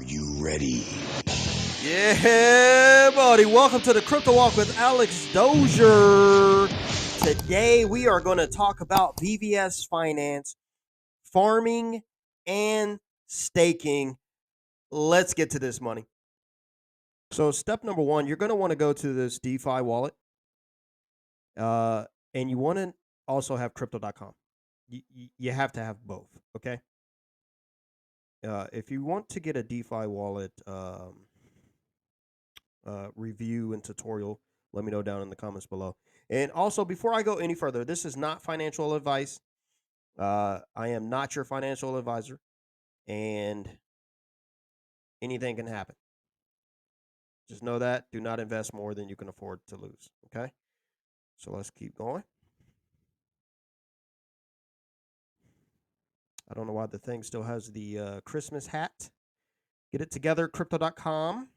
you ready? Yeah, buddy. Welcome to the Crypto Walk with Alex Dozier. Today we are going to talk about VVS Finance, farming, and staking. Let's get to this money. So, step number one, you're going to want to go to this DeFi wallet, and you want to also have crypto.com. You have to have both, okay? If you want to get a DeFi wallet review and tutorial, let me know down in the comments below. And also, before I go any further, this is not financial advice. I am not your financial advisor, and anything can happen. Just know that. Do not invest more than you can afford to lose. Okay? So let's keep going. I don't know why the thing still has the Christmas hat. Get it together, crypto.com.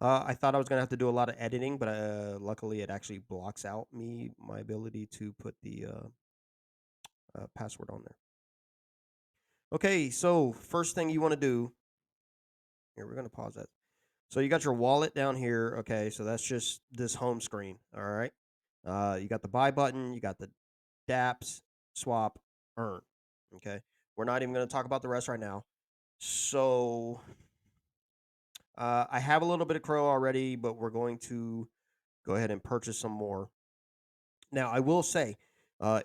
I thought I was going to have to do a lot of editing, but luckily it actually blocks out my ability to put the password on there. Okay, so first thing you want to do, here, we're going to pause that. So you got your wallet down here. Okay, so that's just this home screen. All right. You got the buy button, you got the Dapps, swap, earn. Okay. We're not even going to talk about the rest right now. So I have a little bit of Crow already, but we're going to go ahead and purchase some more. Now, I will say,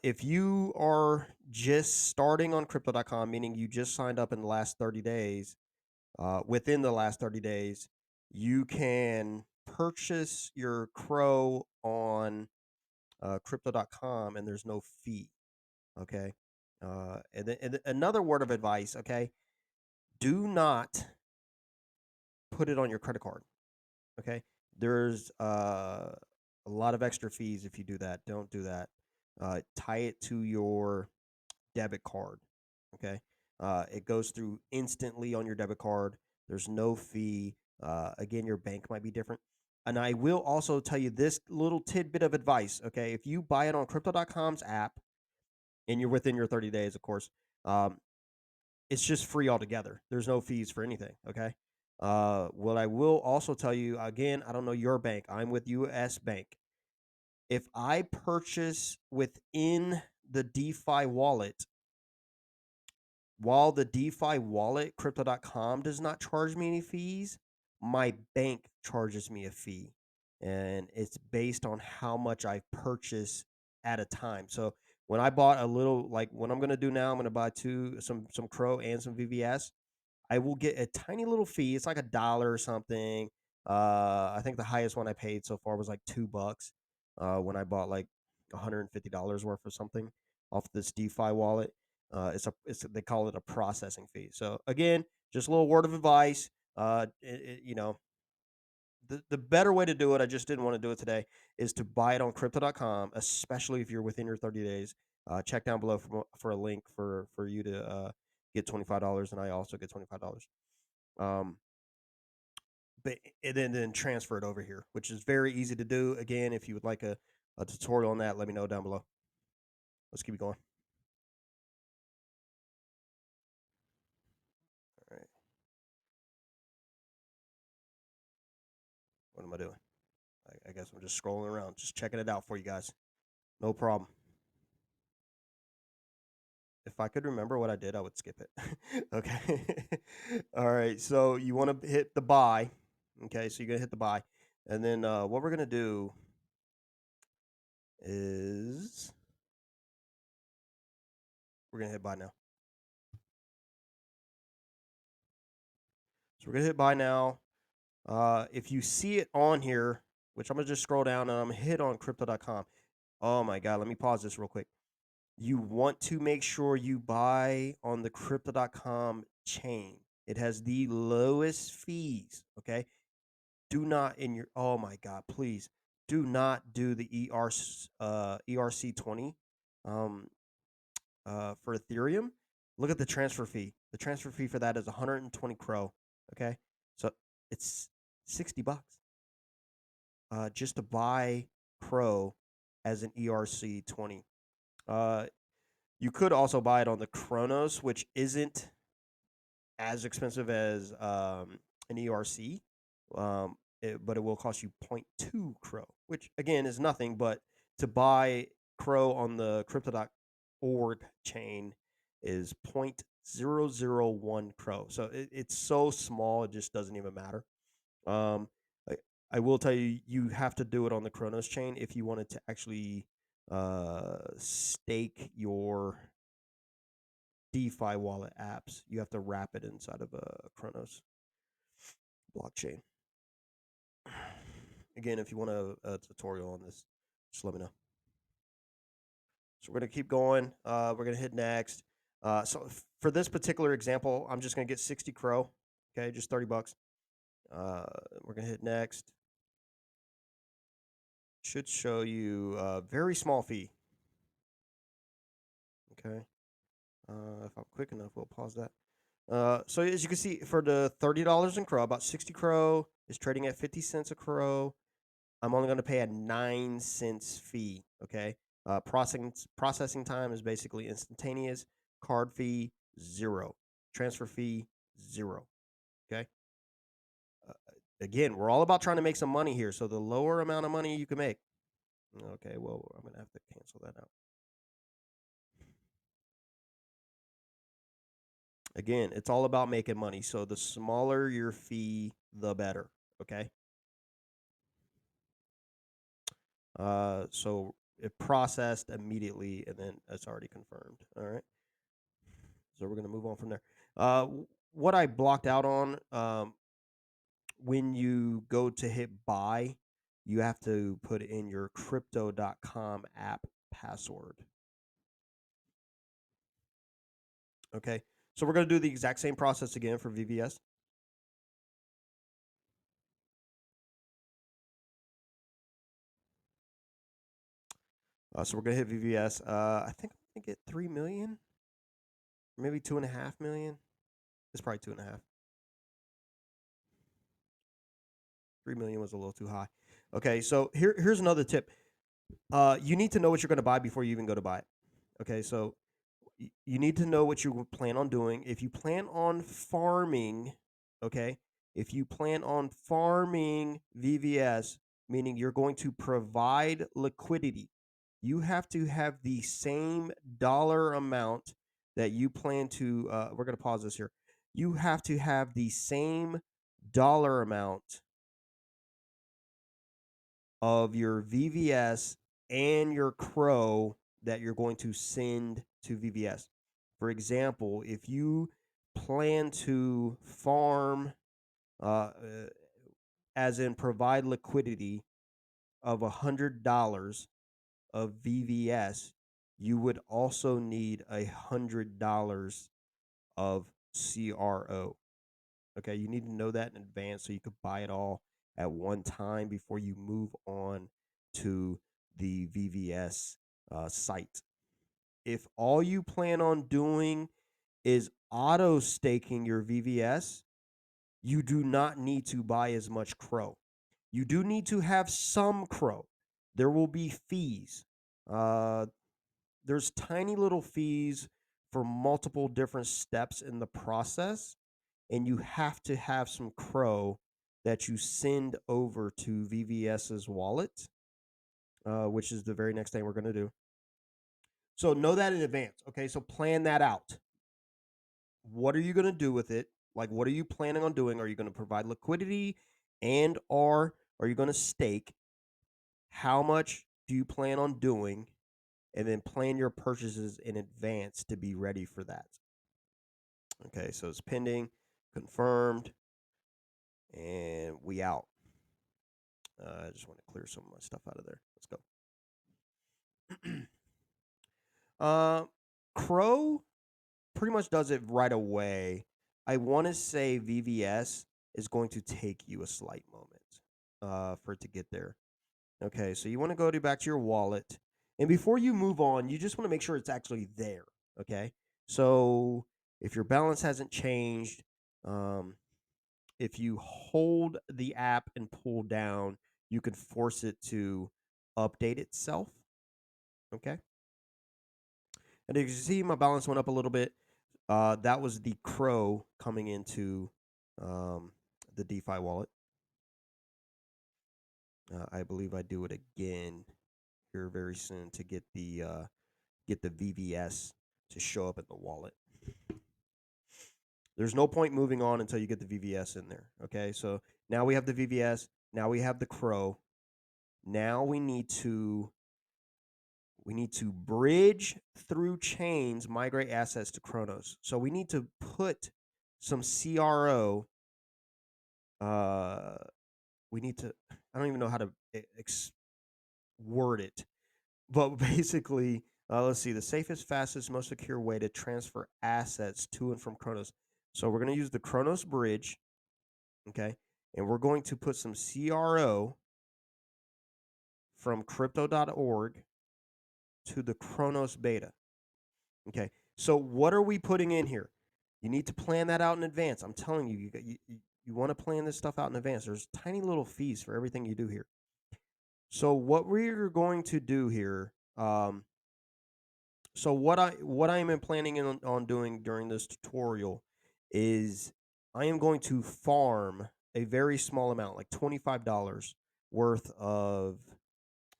if you are just starting on crypto.com, meaning you just signed up in the last 30 days, within the last 30 days, you can purchase your Crow on crypto.com and there's no fee. Okay. And another word of advice, okay, do not put it on your credit card. Okay. There's a lot of extra fees if you do that. Don't do that. Tie it to your debit card. Okay. It goes through instantly on your debit card. There's no fee. Again, your bank might be different. And I will also tell you this little tidbit of advice. Okay. If you buy it on crypto.com's app and you're within your 30 days, of course, um, it's just free altogether. There's no fees for anything. Okay. What I will also tell you, again, I don't know your bank. I'm with US Bank. If I purchase within the DeFi wallet, while the DeFi wallet, crypto.com, does not charge me any fees, my bank charges me a fee. And it's based on how much I purchase at a time. So when I bought a little, like what I'm gonna do now, I'm gonna buy some Crow and some VVS. I will get a tiny little fee. It's like $1 or something. I think the highest one I paid so far was like $2 when I bought like $150 worth of something off this DeFi wallet. It's they call it a processing fee. So again, just a little word of advice. You know, the better way to do it, I just didn't want to do it today, is to buy it on crypto.com, especially if you're within your 30 days. Check down below for a link for you to get $25, and I also get $25. Um, but and then transfer it over here, which is very easy to do. Again, if you would like a tutorial on that, let me know down below. Let's keep it going. All right. What am I doing? I guess I'm just scrolling around, just checking it out for you guys. No problem. If I could remember what I did, I would skip it. Okay. All right. So you want to hit the buy. Okay. So you're going to hit the buy. And then what we're going to do is we're going to hit buy now. So we're going to hit buy now. If you see it on here, which I'm going to just scroll down and I'm going to hit on crypto.com. Oh my God. Let me pause this real quick. You want to make sure you buy on the crypto.com chain. It has the lowest fees. Okay. Do not in your, oh my God, please do not do the ERC20 um, for Ethereum. Look at the transfer fee. The transfer fee for that is 120 Crow. Okay. So it's $60 just to buy Crow as an ERC20. Uh, you could also buy it on the Chronos, which isn't as expensive as an ERC, but it will cost you zero point 0.2 Crow, which again is nothing. But to buy Crow on the Crypto.org chain is 0.001 Crow. So it's so small, it just doesn't even matter. Um, I, I will tell you, you have to do it on the Kronos chain if you wanted to actually stake your DeFi wallet apps. You have to wrap it inside of a Kronos blockchain. Again, if you want a tutorial on this, just let me know. So we're gonna keep going. We're gonna hit next. For this particular example, I'm just gonna get 60 Crow. Okay, just $30. We're gonna hit next. Should show you a very small fee. Okay. If I'm quick enough, we'll pause that. So as you can see, for the $30 in Crow, about 60 Crow is trading at 50 cents a Crow. I'm only going to pay a 9 cents fee. Okay. Processing time is basically instantaneous. Card fee 0. Transfer fee 0. Okay. Uh, Again, we're all about trying to make some money here. So the lower amount of money you can make. Okay. Well, I'm going to have to cancel that out. Again, it's all about making money. So the smaller your fee, the better. Okay. So it processed immediately and then it's already confirmed. All right. So we're going to move on from there. Uh, what I blocked out on, when you go to hit buy, you have to put in your crypto.com app password. Okay. So we're going to do the exact same process again for VVS. So we're going to hit VVS. I think I'm going to get 3 million, maybe 2.5 million. It's probably 2.5. 3 million was a little too high. Okay. So here's another tip. You need to know what you're going to buy before you even go to buy it. Okay, so you need to know what you plan on doing. If you plan on farming, okay, if you plan on farming VVS, meaning you're going to provide liquidity, you have to have the same dollar amount that you plan to. We're going to pause this here. You have to have the same dollar amount of your VVS and your Crow that you're going to send to VVS. For example, if you plan to farm, uh, uh, as in provide liquidity of $100 of VVS, you would also need $100 of CRO. Okay, you need to know that in advance so you could buy it all at one time before you move on to the VVS site. If all you plan on doing is auto staking your VVS, you do not need to buy as much Crow. You do need to have some Crow. There will be fees. Uh, there's tiny little fees for multiple different steps in the process, and you have to have some Crow that you send over to VVS's wallet, which is the very next thing we're going to do. So know that in advance. Okay, so plan that out. What are you going to do with it? Like, what are you planning on doing? Are you going to provide liquidity, and or are you going to stake? How much do you plan on doing? And then plan your purchases in advance to be ready for that. Okay, so it's pending, confirmed, and we out. I just want to clear some of my stuff out of there. Let's go. uh, Crow pretty much does it right away. I want to say VVS is going to take you a slight moment for it to get there. Okay, so you want to go back to your wallet, and before you move on, you just want to make sure it's actually there. Okay, so if your balance hasn't changed, um, if you hold the app and pull down, you can force it to update itself. Okay, and as you see, my balance went up a little bit. That was the Crow coming into um, the DeFi wallet. I believe I do it again here very soon to get the VVS to show up in the wallet. There's no point moving on until you get the VVS in there. Okay, so now we have the VVS. Now we have the Crow. Now we need to bridge through chains, migrate assets to Chronos. So we need to put some CRO. Uh, we need to. I don't even know how to word it, but basically, let's see. The safest, fastest, most secure way to transfer assets to and from Chronos. So we're going to use the Chronos bridge, okay, and we're going to put some CRO from crypto.org to the Chronos beta. Okay. So what are we putting in here? You need to plan that out in advance. I'm telling you, you want to plan this stuff out in advance. There's tiny little fees for everything you do here. So what we're going to do here, so what I am planning on doing during this tutorial is I am going to farm a very small amount, like $25 worth of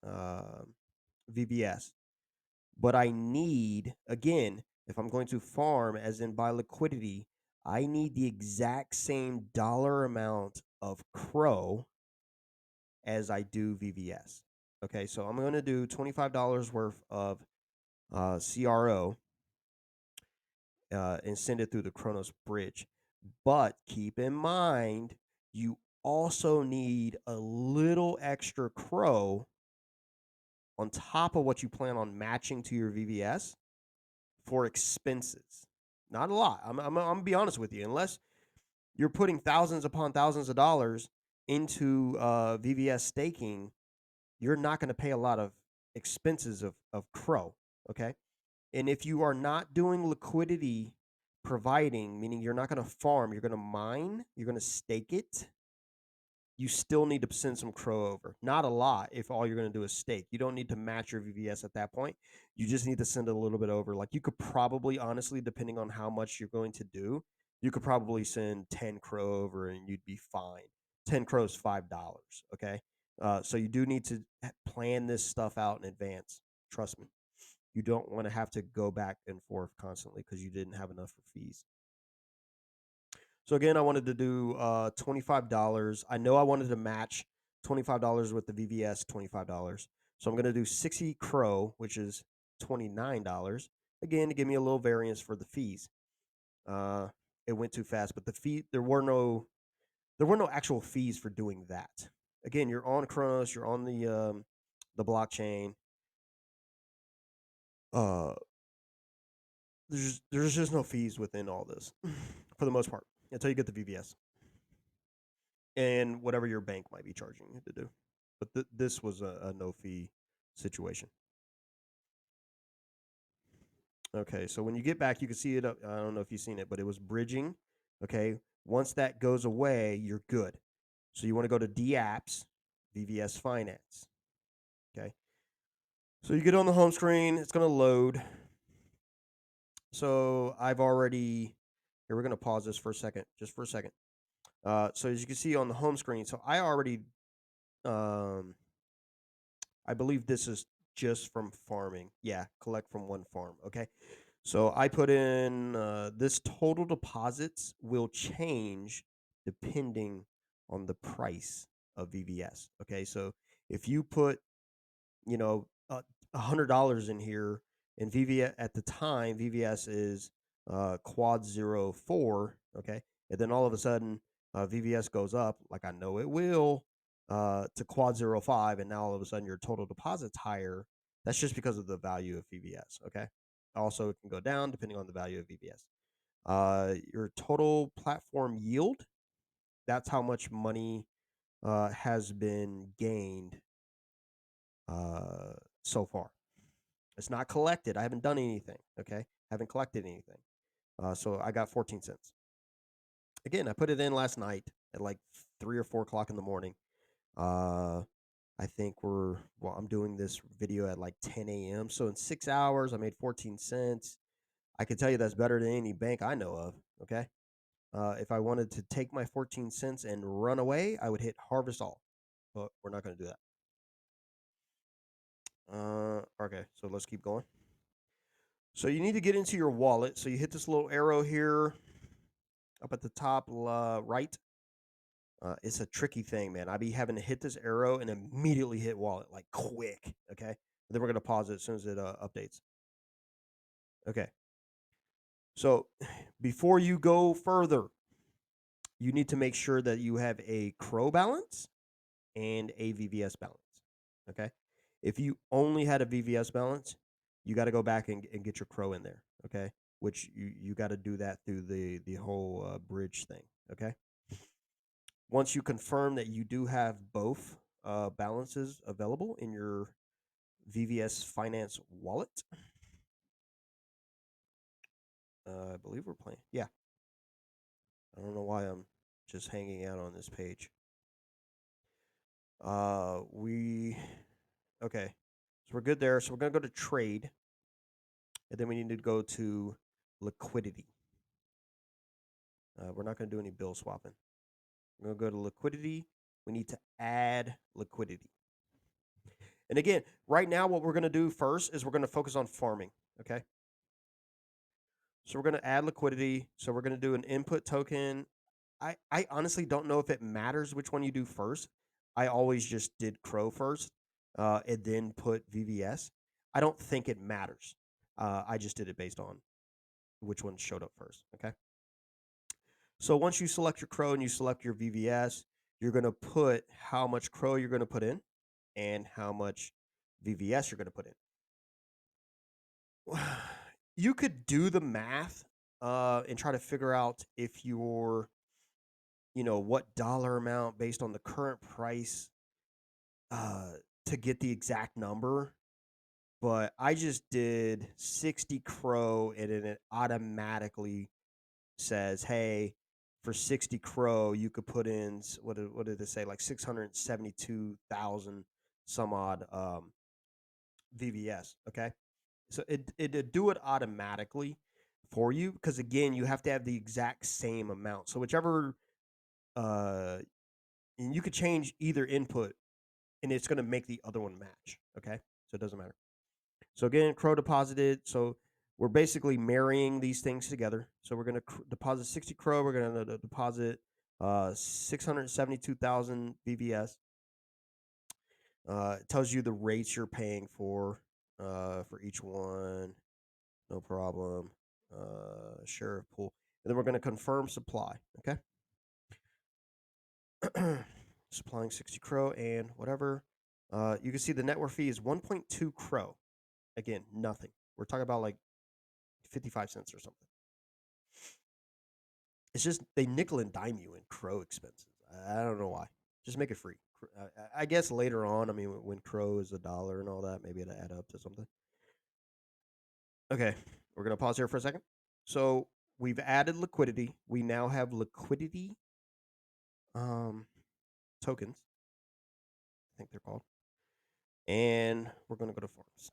uh, VVS. But I need, again, if I'm going to farm, as in buy liquidity, I need the exact same dollar amount of Crow as I do VVS. Okay, so I'm going to do $25 worth of CRO and send it through the Chronos bridge. But keep in mind, you also need a little extra Crow on top of what you plan on matching to your VVS for expenses. Not a lot. I'm gonna be honest with you. Unless you're putting thousands upon thousands of dollars into VVS staking, you're not going to pay a lot of expenses of Crow. Okay. And if you are not doing liquidity providing, meaning you're not going to farm, you're going to mine, you're going to stake it, you still need to send some Crow over. Not a lot if all you're going to do is stake. You don't need to match your VVS at that point. You just need to send a little bit over. Like you could probably, honestly, depending on how much you're going to do, you could probably send 10 Crow over and you'd be fine. 10 Crows, $5. Okay. So you do need to plan this stuff out in advance. Trust me. You don't want to have to go back and forth constantly because you didn't have enough for fees. So again, I wanted to do $25. I know I wanted to match $25 with the VVS $25. So I'm going to do 60 Crow, which is $29. Again, to give me a little variance for the fees. Uh, it went too fast, but the fee there were no actual fees for doing that. Again, you're on Chronos, you're on the blockchain. Uh, there's just no fees within all this for the most part until you get the VVS. And whatever your bank might be charging you to do. But this was a no fee situation. Okay, so when you get back, you can see it. I don't know if you've seen it, but it was bridging. Okay, once that goes away, you're good. So you want to go to Dapps, VVS Finance. Okay, so you get on the home screen. It's going to load. So I've already. Here, we're going to pause this for a second, just for a second. So as you can see on the home screen, so I already um, I believe this is just from farming. Yeah, collect from one farm. Okay. So I put in this total deposits will change depending on the price of VVS. Okay. So if you put, you know, $100 in here, and VVS at the time, VVS is quad 04. Okay. And then all of a sudden, VVS goes up, like I know it will, to quad 05. And now all of a sudden, your total deposit's higher. That's just because of the value of VVS. Okay. Also, it can go down depending on the value of VVS. Your total platform yield, that's how much money has been gained uh, so far. It's not collected. I haven't done anything. Okay. Haven't collected anything. So I got 14 cents. Again, I put it in last night at like 3 or 4 o'clock in the morning. Uh, I think I'm doing this video at like 10 a.m. So in 6 hours, I made 14 cents. I can tell you that's better than any bank I know of. Okay. If I wanted to take my 14 cents and run away, I would hit harvest all, but we're not going to do that. Okay, so let's keep going. So you need to get into your wallet. So you hit this little arrow here up at the top right. It's a tricky thing, man. I be having to hit this arrow and immediately hit wallet, like quick. Okay. And then we're gonna pause it as soon as it updates. Okay. So before you go further, you need to make sure that you have a Crow balance and a VVS balance. Okay. If you only had a VVS balance, you got to go back and get your Crow in there. Okay. Which you got to do that through the whole bridge thing. Okay. Once you confirm that you do have both balances available in your VVS Finance wallet, I believe we're playing. Yeah. I don't know why I'm just hanging out on this page. We okay. So we're good there. So we're gonna go to trade, and then we need to go to liquidity. We're not gonna do any bill swapping. We're gonna go to liquidity. We need to add liquidity. And again, right now, what we're gonna do first is we're gonna focus on farming. Okay. So we're gonna add liquidity. So we're gonna do an input token. I honestly don't know if it matters which one you do first. I always just did Crow first, and then put VVS. I don't think it matters. I just did it based on which one showed up first. Okay. So once you select your Crow and you select your VVS, you're gonna put how much Crow you're gonna put in, and how much VVS you're gonna put in. You could do the math and try to figure out if you're what dollar amount based on the current price uh, to get the exact number. But I just did 60 Crow and then it automatically says, hey, for 60 Crow, you could put in, what did it say? Like 672,000 some odd VVS. Okay. So it'd do it automatically for you because, again, you have to have the exact same amount. So whichever, uh, and you could change either input and it's going to make the other one match. Okay. So it doesn't matter. So again, Crow deposited. So we're basically marrying these things together. So we're going to deposit 60 Crow. We're going to deposit 672,000 VVS. It tells you the rates you're paying for each one. No problem. Sheriff pool. And then we're going to confirm supply. Okay. Supplying 60 Crow and whatever. You can see the network fee is 1.2 Crow. Again, nothing. We're talking about like 55 cents or something. It's just they nickel and dime you in Crow expenses. I don't know why. Just make it free. I guess later on, I mean, when Crow is $1 and all that, maybe it'll add up to something. Okay, we're gonna pause here for a second. So we've added liquidity. We now have liquidity tokens. I think they're called. And we're gonna go to farms.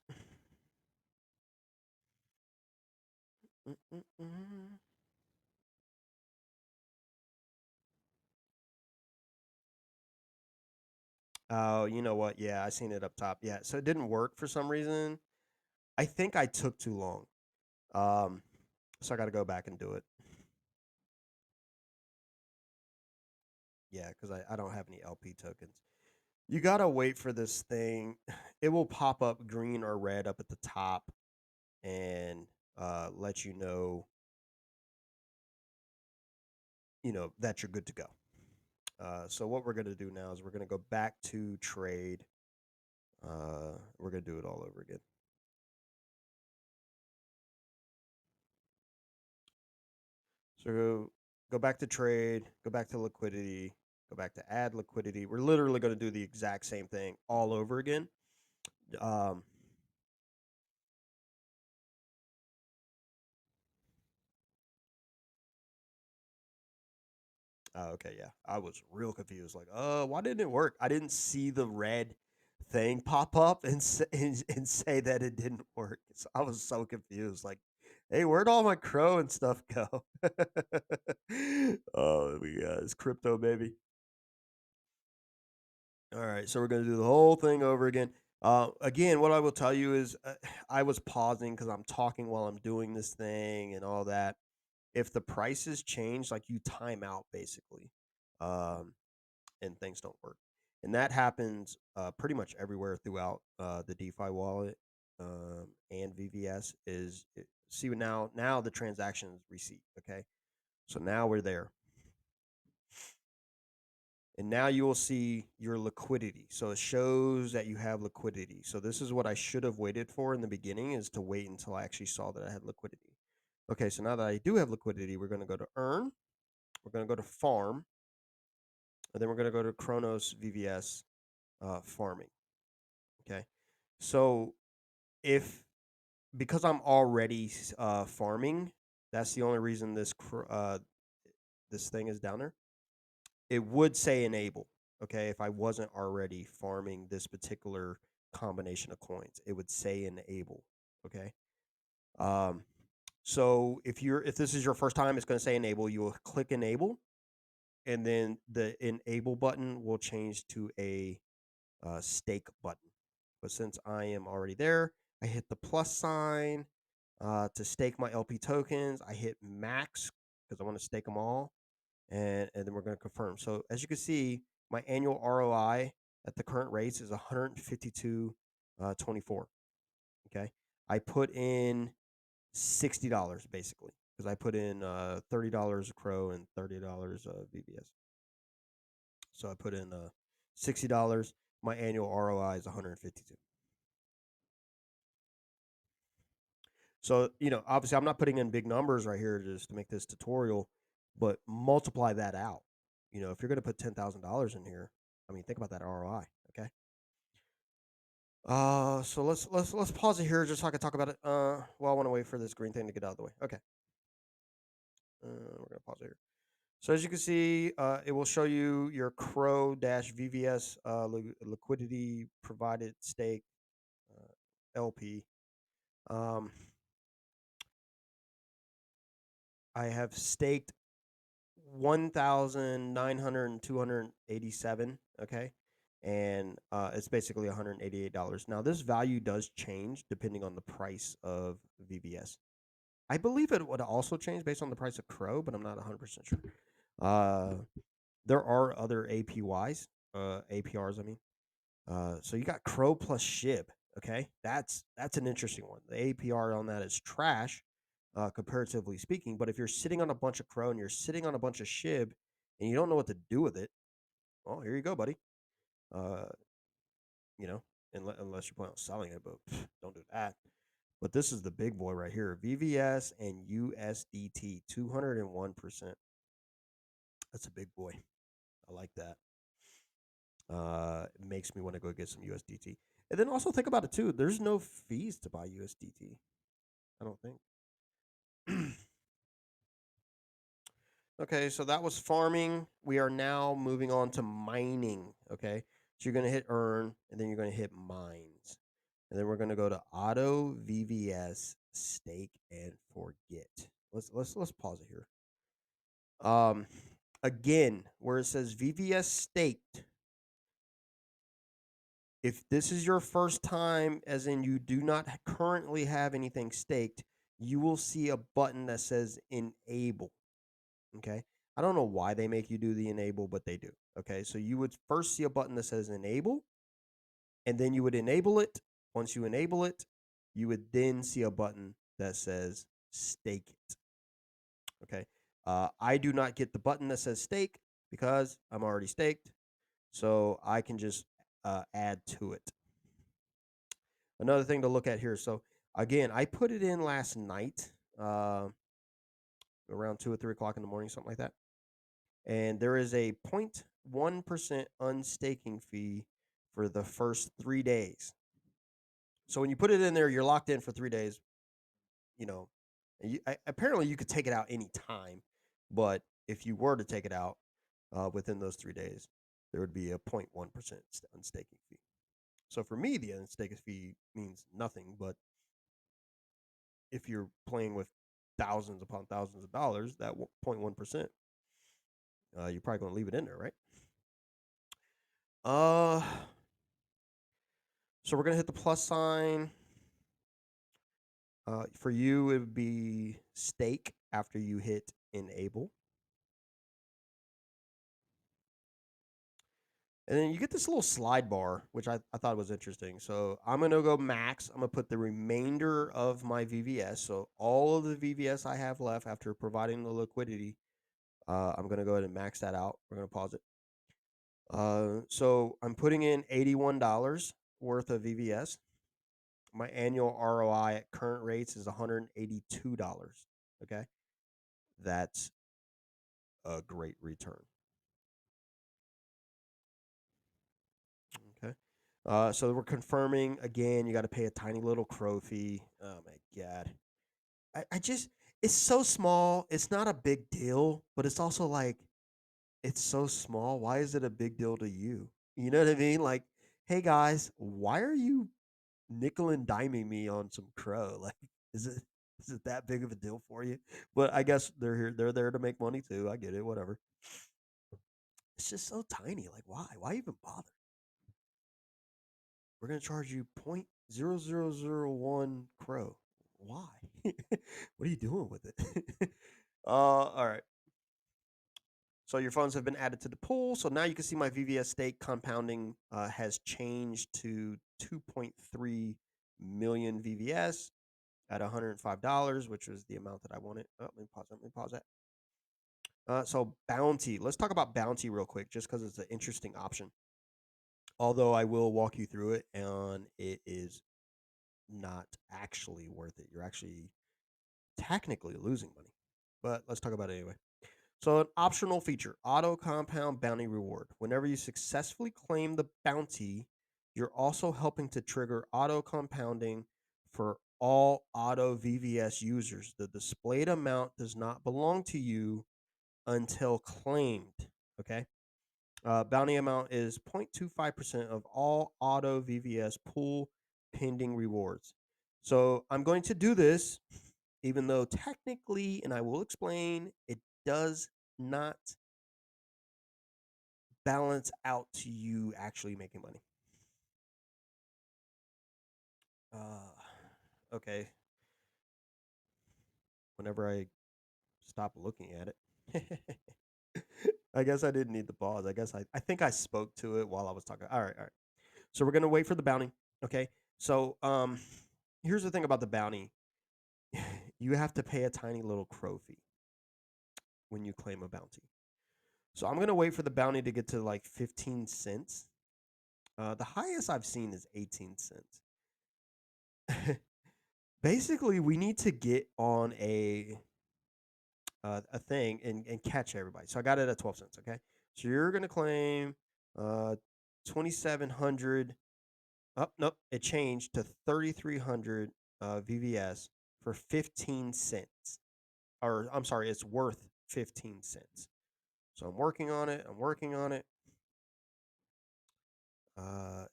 Oh, you know what? Yeah, I seen it up top. Yeah, so it didn't work for some reason. I think I took too long. Um, so I got to go back and do it. Yeah, because I don't have any LP tokens. You got to wait for this thing. It will pop up green or red up at the top and let that you're good to go. So what we're going to do now is we're going to go back to trade. We're going to do it all over again. So go back to trade, go back to liquidity, go back to add liquidity. We're literally going to do the exact same thing all over again. Um, okay, yeah. I was real confused. Like, why didn't it work? I didn't see the red thing pop up and say that it didn't work. So I was so confused. Like, Hey, where'd all my crow and stuff go? Oh, it's crypto, baby. All right, so we're gonna do the whole thing over again. Again, what I will tell you is I was pausing because I'm talking while I'm doing this thing and all that. If the prices change, like you time out basically, um, and things don't work, and that happens pretty much everywhere throughout the DeFi wallet and VVS. See now the transactions receipt. Okay, so now we're there. And now you will see your liquidity. So it shows that you have liquidity. So this is what I should have waited for in the beginning, is to wait until I actually saw that I had liquidity. Okay, so now that I do have liquidity, we're going to go to earn, we're going to go to farm, and then we're going to go to Chronos VVS farming. Okay, so if because I'm already farming, that's the only reason this thing is down there. It would say enable. Okay, if I wasn't already farming this particular combination of coins, it would say enable. Okay. Um, so if this is your first time, it's going to say enable. You will click enable, and then the enable button will change to a stake button. But since I am already there, I hit the plus sign to stake my LP tokens. I hit max because I want to stake them all, and then we're going to confirm. So as you can see, my annual ROI at the current rates is 152.24. Okay, I put in $60 basically because I put in $30 Crow and $30 VVS. So I put in $60. My annual ROI is 152. So, obviously I'm not putting in big numbers right here just to make this tutorial, but multiply that out. If you're going to put $10,000 in here, I mean, think about that ROI. Okay. So let's pause it here just so I can talk about it. Well, I want to wait for this green thing to get out of the way. Okay. We're gonna pause it here. So as you can see, it will show you your Crow dash VVS liquidity provided stake LP. Um, I have staked 1,987. Okay. And it's basically $188. Now, this value does change depending on the price of VVS. I believe it would also change based on the price of Crow, but I'm not 100% sure. Uh, there are other APRs, I mean. So you got Crow plus SHIB. Okay, that's an interesting one. The APR on that is trash, comparatively speaking. But if you're sitting on a bunch of Crow and you're sitting on a bunch of SHIB and you don't know what to do with it, well, here you go, buddy. Uh, you know, unless you plan on selling it, but don't do that. But this is the big boy right here: VVS and USDT, 201%. That's a big boy. I like that. It makes me want to go get some USDT. And then also think about it too. There's no fees to buy USDT. I don't think. Okay, so that was farming. We are now moving on to mining. Okay, so you're gonna hit earn, and then you're gonna hit mines, and then we're gonna go to auto VVS stake and forget. Let's pause it here. Um, again, where it says VVS staked, if this is your first time, as in you do not currently have anything staked, you will see a button that says enable. Okay. I don't know why they make you do the enable, but they do. Okay. So you would first see a button that says enable, and then you would enable it. Once you enable it, you would then see a button that says stake it. Okay. I do not get the button that says stake because I'm already staked. So I can just add to it. Another thing to look at here. So again, I put it in last night, around 2 or 3 o'clock in the morning, something like that. And there is a 0.1% unstaking fee for the first 3 days. So when you put it in there, you're locked in for 3 days. You know, apparently you could take it out any time, but if you were to take it out within those 3 days, there would be a 0.1% unstaking fee. So for me, the unstaking fee means nothing, but if you're playing with thousands upon thousands of dollars, that 0.1%, you're probably going to leave it in there, right? Uh, so we're going to hit the plus sign. For you, it would be stake after you hit enable. And then you get this little slide bar, which I thought was interesting. So I'm going to go max. I'm going to put the remainder of my VVS. So all of the VVS I have left after providing the liquidity, I'm going to go ahead and max that out. We're going to pause it. So I'm putting in $81 worth of VVS. My annual ROI at current rates is $182. Okay. That's a great return. Okay. So we're confirming again. You got to pay a tiny little crow fee. Oh my god. I just it's so small. It's not a big deal, but it's also like it's so small. Why is it a big deal to you? You know what I mean? Like, hey guys, why are you nickel and diming me on some crow? Like, is it is it that big of a deal for you? But I guess they're here. They're there to make money too. I get it. Whatever. It's just so tiny. Like, why? Why even bother? We're gonna charge you 0.0001 crow. Why? What are you doing with it? All right. So your funds have been added to the pool. So now you can see my VVS stake compounding has changed to 2.3 million VVS at $105, which was the amount that I wanted. Oh, let me pause that. Let me pause that. So bounty. Let's talk about bounty real quick, just because it's an interesting option. Although I will walk you through it, and it is not actually worth it. You're actually technically losing money. But let's talk about it anyway. So, an optional feature, auto compound bounty reward. Whenever you successfully claim the bounty, you're also helping to trigger auto compounding for all auto VVS users. The displayed amount does not belong to you until claimed. Okay. Bounty amount is 0.25% of all auto VVS pool pending rewards. So I'm going to do this, even though technically, and I will explain, it does not balance out to you actually making money. Okay. Whenever I stop looking at it, I guess I didn't need the pause. I think I spoke to it while I was talking. All right, all right. So we're gonna wait for the bounty. Okay. So here's the thing about the bounty. You have to pay a tiny little crow fee when you claim a bounty. So I'm gonna wait for the bounty to get to like 15 cents. The highest I've seen is 18 cents. Basically, we need to get on a thing and catch everybody. So I got it at 12 cents. Okay, so you're gonna claim 2,700. Oh nope, it changed to 3,300 VVS for 15 cents. Or I'm sorry, it's worth 15 cents. So I'm working on it. I'm working on it.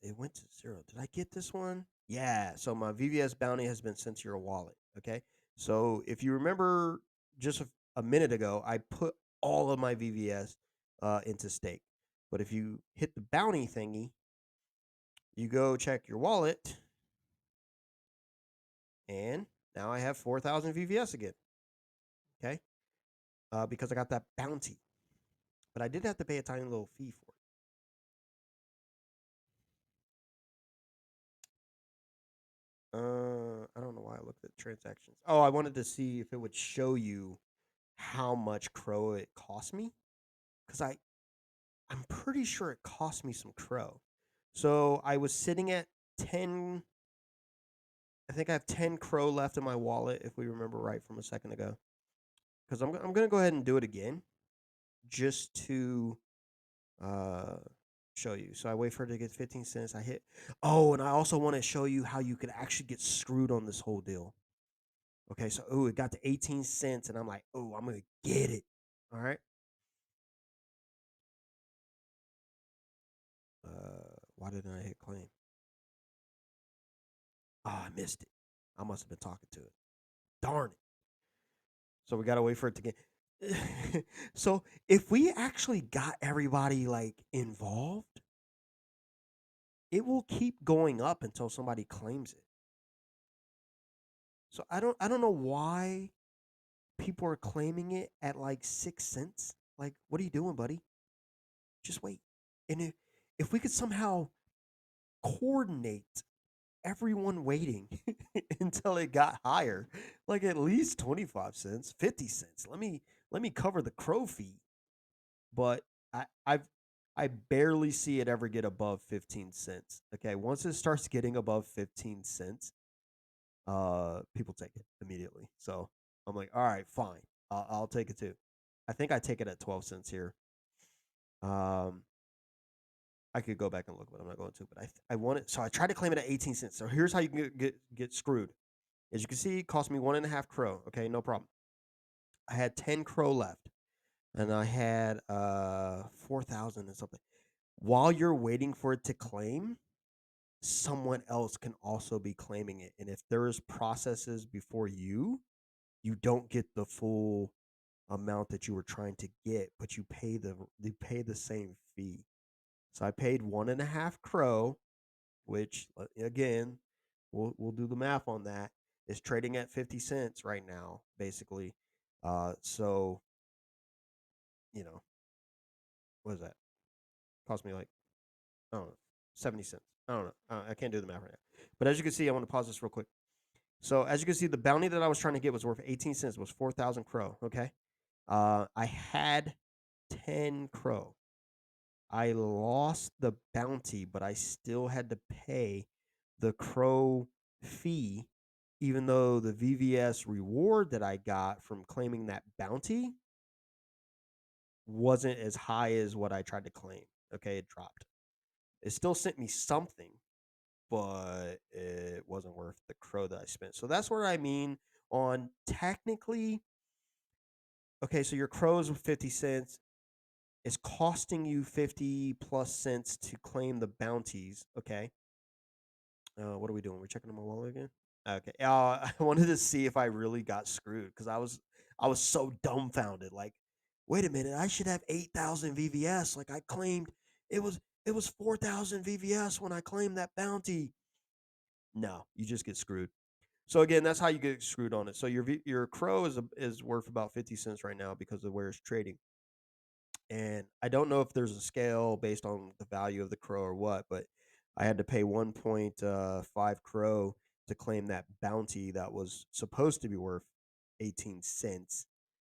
It went to zero. Did I get this one? Yeah. So my VVS bounty has been sent to your wallet. Okay. So if you remember just a minute ago, I put all of my VVS into stake. But if you hit the bounty thingy, you go check your wallet, and now I have 4,000 VVS again. Okay. Because I got that bounty. But I did have to pay a tiny little fee for it. I don't know why I looked at transactions. Oh, I wanted to see if it would show you how much crow it cost me, because I'm pretty sure it cost me some crow. So I was sitting at 10. I think I have 10 crow left in my wallet, if we remember right from a second ago. Because I'm gonna go ahead and do it again, just to uh show you. So I wait for it to get 15 cents. I hit. Oh, and I also want to show you how you could actually get screwed on this whole deal. Okay, so it got to 18 cents, and I'm like, oh, I'm gonna get it. All right. Why didn't I hit claim? Oh, I missed it. I must have been talking to it. Darn it. So we gotta wait for it to get. So if we actually got everybody like involved, it will keep going up until somebody claims it. So I don't know why people are claiming it at like 6 cents. Like, what are you doing, buddy? Just wait. And if we could somehow coordinate everyone waiting until it got higher, like at least 25 cents, 50 cents. Let me cover the crow fee. But I barely see it ever get above 15 cents. Okay, once it starts getting above 15 cents, people take it immediately. So I'm like, all right, fine. I'll take it too. I think I take it at 12 cents here. Um, I could go back and look, but I'm not going to. But I want it. So I tried to claim it at 18 cents. So here's how you can get screwed. As you can see, it cost me 1.5 crow. Okay, no problem. I had 10 crow left, and I had 4,000 and something. While you're waiting for it to claim, someone else can also be claiming it. And if there's processes before you don't get the full amount that you were trying to get, but you pay the same fee. So I paid 1.5 crow, which again, we'll do the math on that. It's trading at 50 cents right now, basically. So you know, what is that? Cost me like, I don't know, 70 cents. I don't know. I can't do the math right now. But as you can see, I want to pause this real quick. So as you can see, the bounty that I was trying to get was worth 18 cents. Was 4,000 crow. Okay. I had 10 crow. I lost the bounty, but I still had to pay the crow fee, even though the VVS reward that I got from claiming that bounty wasn't as high as what I tried to claim. Okay, it dropped. It still sent me something, but it wasn't worth the crow that I spent. So that's what I mean on technically. Okay, so your crows were 50 cents. It's costing you 50 plus cents to claim the bounties. Okay. What are we doing? We're checking my wallet again. Okay. I wanted to see if I really got screwed because I was so dumbfounded. Like, wait a minute, I should have 8,000 VVS. Like I claimed it was 4,000 VVS when I claimed that bounty. No, you just get screwed. So again, that's how you get screwed on it. So your crow is worth about 50 cents right now because of where it's trading. And I don't know if there's a scale based on the value of the crow or what, but I had to pay 1.5 crow to claim that bounty that was supposed to be worth 18 cents,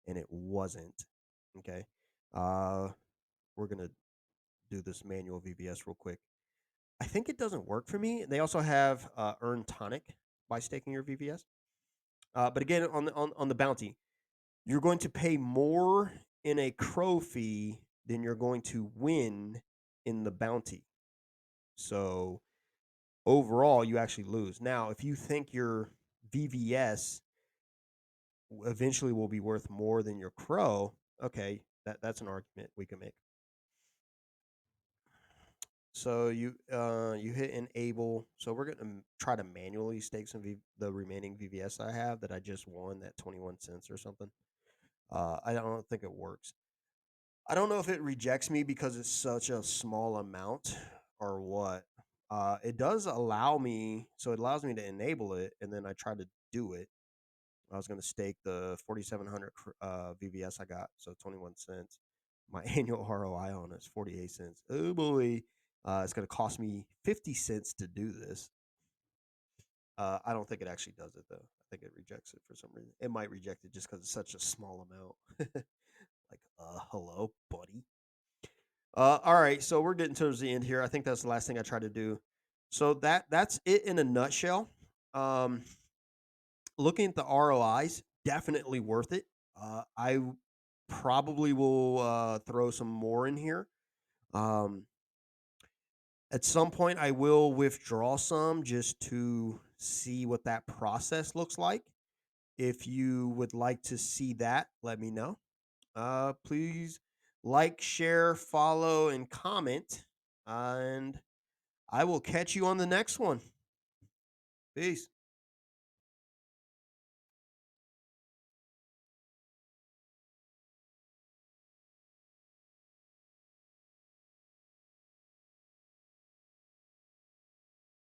and it wasn't. Okay. Uh, we're gonna do this manual VVS real quick. I think it doesn't work for me. They also have earn tonic by staking your VVS. But again, on the bounty, you're going to pay more in a crow fee than you're going to win in the bounty. So overall, you actually lose. Now, if you think your VVS eventually will be worth more than your crow, okay, that's an argument we can make. So you hit enable. So we're gonna try to manually stake the remaining VVS I have that I just won that 21 cents or something. I don't think it works. I don't know if it rejects me because it's such a small amount or what. It does allow me, so it allows me to enable it, and then I try to do it. I was going to stake the 4,700 VVS I got, so 21 cents. My annual ROI on it is 48 cents. Oh boy, it's going to cost me 50 cents to do this. I don't think it actually does it though. I think it rejects it for some reason. It might reject it just because it's such a small amount. Like, hello, buddy. All right, so we're getting towards the end here. I think that's the last thing I try to do. So that's it in a nutshell. Um, Looking at the ROIs, definitely worth it. I probably will throw some more in here. Um, at some point, I will withdraw some just to see what that process looks like. If you would like to see that, let me know. Please like, share, follow, and comment. And I will catch you on the next one. Peace.